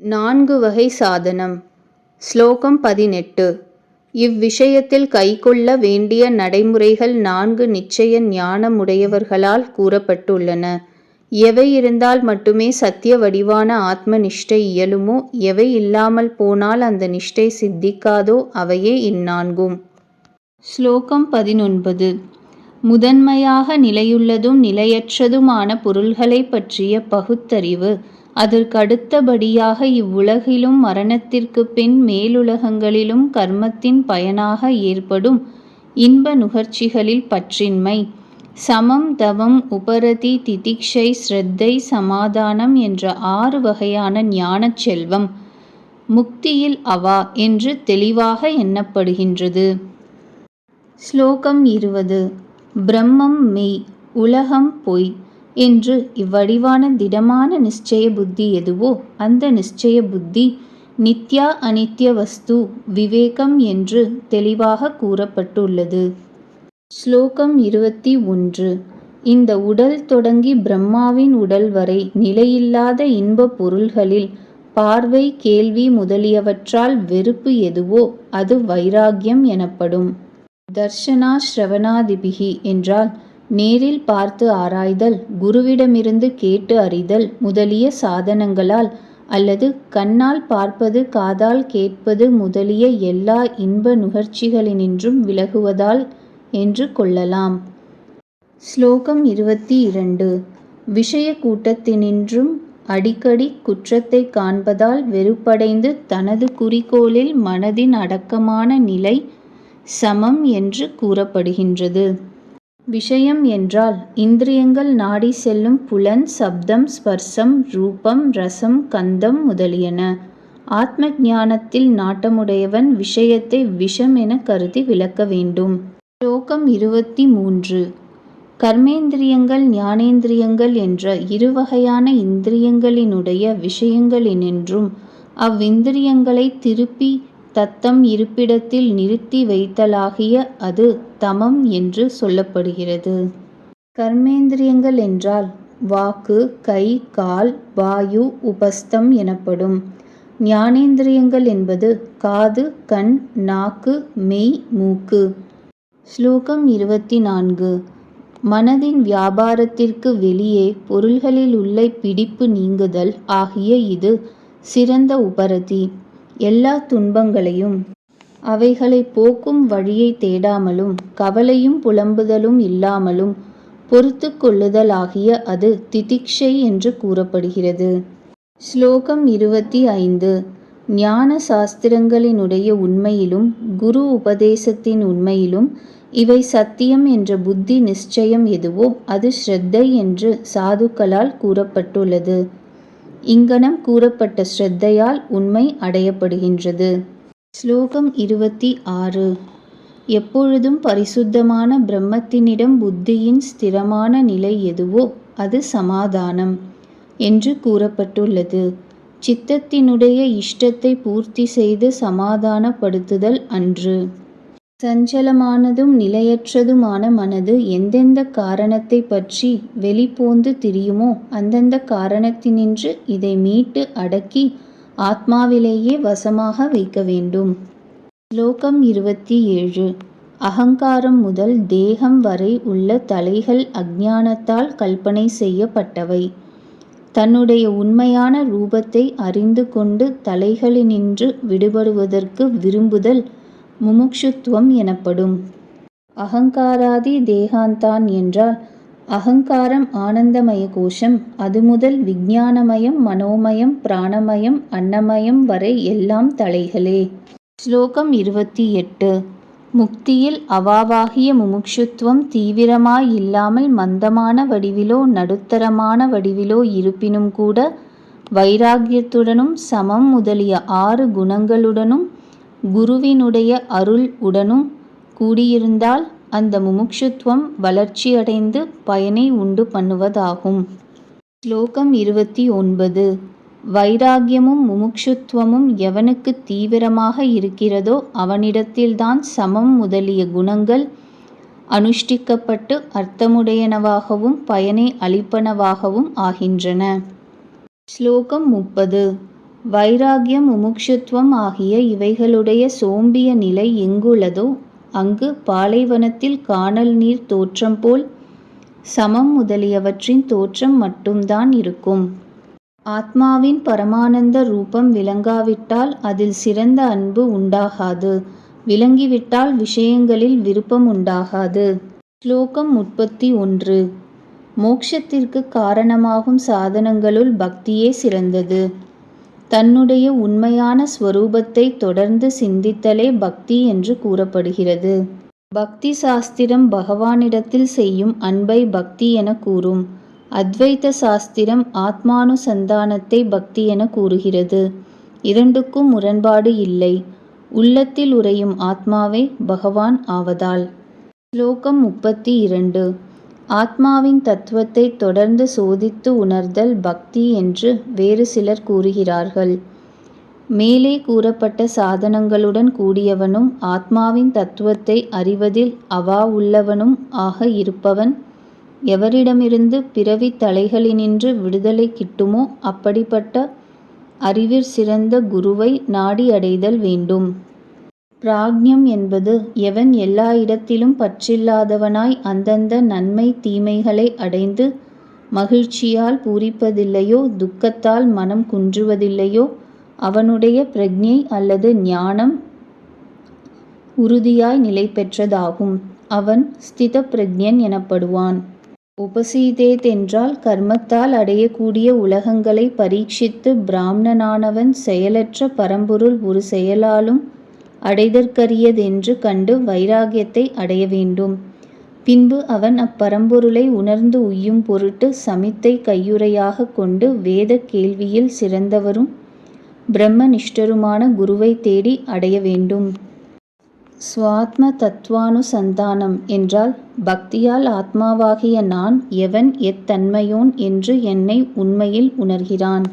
4 வகை சாதனம். ஸ்லோகம் 18. இவ்விஷயத்தில் கைக்கொள்ள வேண்டிய நடைமுறைகள் 4 நிச்சய ஞானமுடையவர்களால் கூறப்பட்டுள்ளன. எவை இருந்தால் மட்டுமே சத்திய வடிவான ஆத்ம நிஷ்டை இயலுமோ, எவை இல்லாமல் போனால் அந்த நிஷ்டை சித்திக்காதோ அவையே இந்நான்கும். ஸ்லோகம் 19. முதன்மையாக நிலையுள்ளதும் நிலையற்றதுமான பொருள்களைப் பற்றிய பகுத்தறிவு, அதற்கடுத்தபடியாக இவ்வுலகிலும் மரணத்திற்குப் பின் மேலுலகங்களிலும் கர்மத்தின் பயனாக ஏற்படும் இன்ப நுகர்ச்சிகளில் பற்றின்மை, சமம் தமம் உபரதி திதிக்ஷை ஸ்ரத்தை சமாதானம் என்ற 6 வகையான ஞானச் செல்வம் முக்தியில் அவா என்று தெளிவாக எண்ணப்படுகின்றது. ஸ்லோகம் 20. பிரம்மம் மெய், உலகம் பொய் என்று இவ்வடிவான திடமான நிச்சய புத்தி எதுவோ அந்த நிச்சய புத்தி நித்யா அனித்ய வஸ்து விவேகம் என்று தெளிவாக கூறப்பட்டுள்ளது. ஸ்லோகம் 21. இந்த உடல் தொடங்கி பிரம்மாவின் உடல் வரை நிலையில்லாத இன்பப் பொருள்களில் பார்வை, கேள்வி முதலியவற்றால் வெறுப்பு எதுவோ அது வைராக்யம் எனப்படும். தர்ஷனா ஸ்ரவணாதிபிகி என்றால் நேரில் பார்த்து ஆராய்தல், குருவிடமிருந்து கேட்டு அறிதல் முதலிய சாதனங்களால் அல்லது கண்ணால் பார்ப்பது, காதால் கேட்பது முதலிய எல்லா இன்ப நுகர்ச்சிகளினின்றும் விலகுவதால் என்று கொள்ளலாம். ஸ்லோகம் 22. விஷய கூட்டத்தினின்றும் அடிக்கடி குற்றத்தை காண்பதால் வெறுப்படைந்து தனது குறிக்கோளில் மனதின் அடக்கமான நிலை சமம் என்று கூறப்படுகின்றது. விஷயம் என்றால் இந்திரியங்கள் நாடி செல்லும் புலன், சப்தம், ஸ்பர்சம், ரூபம், ரசம், கந்தம் முதலியன. ஆத்ம ஞானத்தில் நாட்டமுடையவன் விஷயத்தை விஷம் என கருதி விலக்க வேண்டும். ஸ்லோகம் 23. கர்மேந்திரியங்கள் ஞானேந்திரியங்கள் என்ற 2 வகையான இந்திரியங்களினுடைய விஷயங்களினின்றும் அவ்விந்திரியங்களை திருப்பி தத்தம் இருப்பிடத்தில் நிறுத்தி வைத்தலாகிய அது தமம் என்று சொல்லப்படுகிறது. கர்மேந்திரியங்கள் என்றால் வாக்கு, கை, கால், வாயு, உபஸ்தம் எனப்படும். ஞானேந்திரியங்கள் என்பது காது, கண், நாக்கு, மெய், மூக்கு. ஸ்லோகம் 24. மனதின் வியாபாரத்திற்கு வெளியே பொருள்களில் உள்ள பிடிப்பு நீங்குதல் ஆகிய இது சிறந்த உபரதி. எல்லா துன்பங்களையும் அவைகளை போக்கும் வழியை தேடாமலும் கவலையும் புலம்புதலும் இல்லாமலும் பொறுத்து கொள்ளுதல் ஆகிய அது திதிக்ஷை என்று கூறப்படுகிறது. ஸ்லோகம் 25. ஞான சாஸ்திரங்களினுடைய உண்மையிலும் குரு உபதேசத்தின் உண்மையிலும் இவை சத்தியம் என்ற புத்தி நிச்சயம் எதுவோ அது ஸ்ரத்தை என்று சாதுக்களால் கூறப்பட்டுள்ளது. இங்கனம் கூறப்பட்ட ஸ்ரத்தையால் உண்மை அடையப்படுகின்றது. ஸ்லோகம் 26. எப்பொழுதும் பரிசுத்தமான பிரம்மத்தினிடம் புத்தியின் ஸ்திரமான நிலை எதுவோ அது சமாதானம் என்று கூறப்பட்டுள்ளது. சித்தத்தினுடைய இஷ்டத்தை பூர்த்தி செய்து சமாதானப்படுத்துதல் அன்று. சஞ்சலமானதும் நிலையற்றதுமான மனது எந்தெந்த காரணத்தை பற்றி வெளிப்போந்து திரியுமோ அந்தந்த காரணத்தினின்று இதை மீட்டு அடக்கி ஆத்மாவிலேயே வசமாக வைக்க வேண்டும். ஸ்லோகம் 27. அகங்காரம் முதல் தேகம் வரை உள்ள தலைகள் அஞ்ஞானத்தால் கல்பனை செய்யப்பட்டவை. தன்னுடைய உண்மையான ரூபத்தை அறிந்து கொண்டு தலைகளினின்று விடுபடுவதற்கு விரும்புதல் முமுக்ஷுத்துவம் எனப்படும். அகங்காராதி தேகாந்தான் என்றால் அகங்காரம் ஆனந்தமய கோஷம், அது முதல் விஞ்ஞானமயம், மனோமயம், பிராணமயம், அன்னமயம் வரை எல்லாம் தலைகளே. ஸ்லோகம் 28. முக்தியில் அவாவாகிய முமுக்ஷுத்துவம் தீவிரமாய் இல்லாமல் மந்தமான வடிவிலோ நடுத்தரமான வடிவிலோ இருப்பினும் கூட வைராக்கியத்துடனும் சமம் முதலிய 6 குணங்களுடனும் குருவினுடைய அருள் உடனும் கூடியிருந்தால் அந்த முமுக்ஷுத்துவம் வளர்ச்சியடைந்து பயனை உண்டு பண்ணுவதாகும். ஸ்லோகம் 29. வைராக்கியமும் முமுக்ஷுத்துவமும் எவனுக்கு தீவிரமாக இருக்கிறதோ அவனிடத்தில்தான் சமம் முதலிய குணங்கள் அனுஷ்டிக்கப்பட்டு அர்த்தமுடையனவாகவும் பயனை அளிப்பனவாகவும் ஆகின்றன. ஸ்லோகம் 30. வைராகியம் முமுட்சுத்துவம் ஆகிய இவைகளுடைய சோம்பிய நிலை எங்குள்ளதோ அங்கு பாலைவனத்தில் கானல் நீர் தோற்றம் போல் சமம் முதலியவற்றின் தோற்றம் மட்டும்தான் இருக்கும். ஆத்மாவின் பரமானந்த ரூபம் விளங்காவிட்டால் அதில் சிறந்த அன்பு உண்டாகாது. விளங்கிவிட்டால் விஷயங்களில் விருப்பம் உண்டாகாது. ஸ்லோகம் 31. மோக்ஷத்திற்கு காரணமாகும் சாதனங்களுள் பக்தியே சிறந்தது. தன்னுடைய உண்மையான ஸ்வரூபத்தை தொடர்ந்து சிந்தித்தலே பக்தி என்று கூறப்படுகிறது. பக்தி சாஸ்திரம் பகவானிடத்தில் செய்யும் அன்பை பக்தி என கூறும். அத்வைத சாஸ்திரம் ஆத்மானுசந்தானத்தை பக்தி என கூறுகிறது. இரண்டுக்கும் முரண்பாடு இல்லை. உள்ளத்தில் உறையும் ஆத்மாவே பகவான் ஆவதால். ஸ்லோகம் 32. ஆத்மாவின் தத்துவத்தை தொடர்ந்து சோதித்து உணர்தல் பக்தி என்று வேறு சிலர் கூறுகிறார்கள். மேலே கூறப்பட்ட சாதனங்களுடன் கூடியவனும் ஆத்மாவின் தத்துவத்தை அறிவதில் அவா உள்ளவனும் ஆக இருப்பவன் எவரிடமிருந்து பிறவித் தலைகளினின்று விடுதலை கிட்டுமோ அப்படிப்பட்ட அறிவிற் சிறந்த குருவை நாடி அடைதல் வேண்டும். பிராக்ஞம் என்பது எவன் எல்லா இடத்திலும் பற்றில்லாதவனாய் அந்தந்த நன்மை தீமைகளை அடைந்து மகிழ்ச்சியால் பூரிப்பதில்லையோ துக்கத்தால் மனம் குன்றுவதில்லையோ அவனுடைய பிரக்ஞை அல்லது ஞானம் உறுதியாய் நிலை பெற்றதாகும். அவன் ஸ்தித பிரக்ஞன் எனப்படுவான். உபசீதேத் என்றால் கர்மத்தால் அடையக்கூடிய உலகங்களை பரீட்சித்து பிராமணனானவன் செயலற்ற பரம்பொருள் ஒரு செயலாலும் அடைதற்கரியதென்று கண்டு வைராகியத்தை அடைய வேண்டும். பின்பு அவன் அப்பரம்பொருளை உணர்ந்து உய்யும் பொருட்டு சமித்தை கையுறையாக கொண்டு வேத கேள்வியில் சிறந்தவரும் பிரம்மனிஷ்டருமான குருவை தேடி அடைய வேண்டும். ஸ்வாத்ம தத்துவானுசந்தானம் என்றால் பக்தியால் ஆத்மாவாகிய நான் எவன் எத்தன்மையோன் என்று என்னை உண்மையில் உணர்கிறான்.